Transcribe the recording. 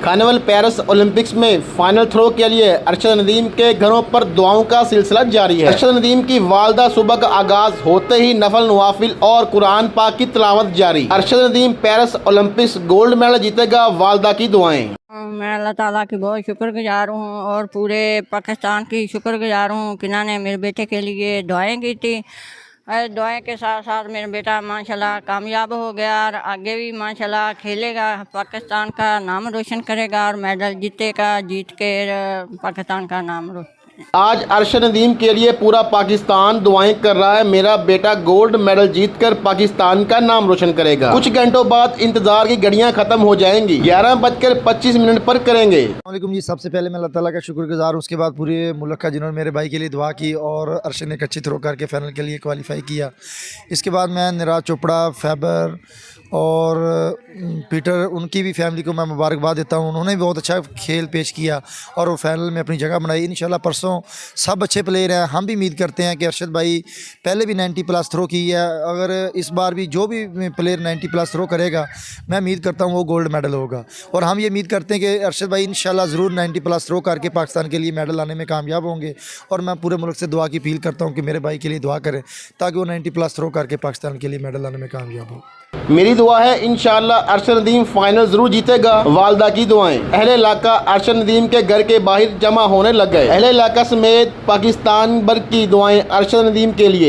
Carnival Paris Olympics में final throw के लिए अरशद नदीम के घरों पर दुआओं का सिलसिला जारी है। अरशद नदीम की वालदा सुबह का आगाज होते ही नफल नवाफिल और कुरान पाक की तिलावत जारी। Arshad Nadeem Paris Olympics gold medal जीतेगा, वालदा की दुआएं। मैं अल्लाह ताला की बहुत शुक्रगुजार हूँ और पूरे पाकिस्तान की शुक्रगुजार हूँ कि इन्होंने मेरे बेटे के लिए दुआएं की थी। दुआएं के साथ साथ मेरा बेटा माशाल्लाह कामयाब हो गया और आगे भी माशाल्लाह खेलेगा, पाकिस्तान का नाम रोशन करेगा और मेडल जीतेगा, जीत के पाकिस्तान का नाम रोशन। आज अरशद नदीम के लिए पूरा पाकिस्तान दुआएं कर रहा है। मेरा बेटा गोल्ड मेडल जीतकर पाकिस्तान का नाम रोशन करेगा। कुछ घंटों बाद इंतजार की घड़ियां खत्म हो जाएंगी, 11:25 पर करेंगे। वालेकुम जी, सबसे पहले मैं अल्लाह ताला का शुक्रगुजार हूँ, उसके बाद पूरे मुल्क का जिन्होंने मेरे भाई के लिए दुआ की और अरशद ने एक अच्छी थ्रो करके फाइनल के लिए क्वालिफाई किया। इसके बाद मैं निराज चोपड़ा, फैबर और पीटर, उनकी भी फैमिली को मैं मुबारकबाद देता हूँ। उन्होंने भी बहुत अच्छा खेल पेश किया और वो फाइनल में अपनी जगह बनाई। इंशाल्लाह परसों सब अच्छे प्लेयर हैं। हम भी उम्मीद करते हैं कि अरशद भाई पहले भी 90+ थ्रो की है, अगर इस बार भी जो भी प्लेयर 90+ थ्रो करेगा मैं उम्मीद करता हूँ वो गोल्ड मेडल होगा। और हम ये उम्मीद करते हैं कि अरशद भाई इंशाल्लाह ज़रूर 90+ थ्रो करके पाकिस्तान के लिए मेडल लाने में कामयाब होंगे। और मैं पूरे मुल्क से दुआ की अपील करता हूँ कि मेरे भाई के लिए दुआ करें ताकि वो 90+ थ्रो करके पाकिस्तान के लिए मेडल लाने में कामयाब हो। मेरी दुआ है इंशाअल्लाह अरशद नदीम फाइनल जरूर जीतेगा, वालदा की दुआएं। अहले इलाका अरशद नदीम के घर के बाहर जमा होने लग गए। अहले इलाका समेत पाकिस्तान भर की दुआएं अरशद नदीम के लिए।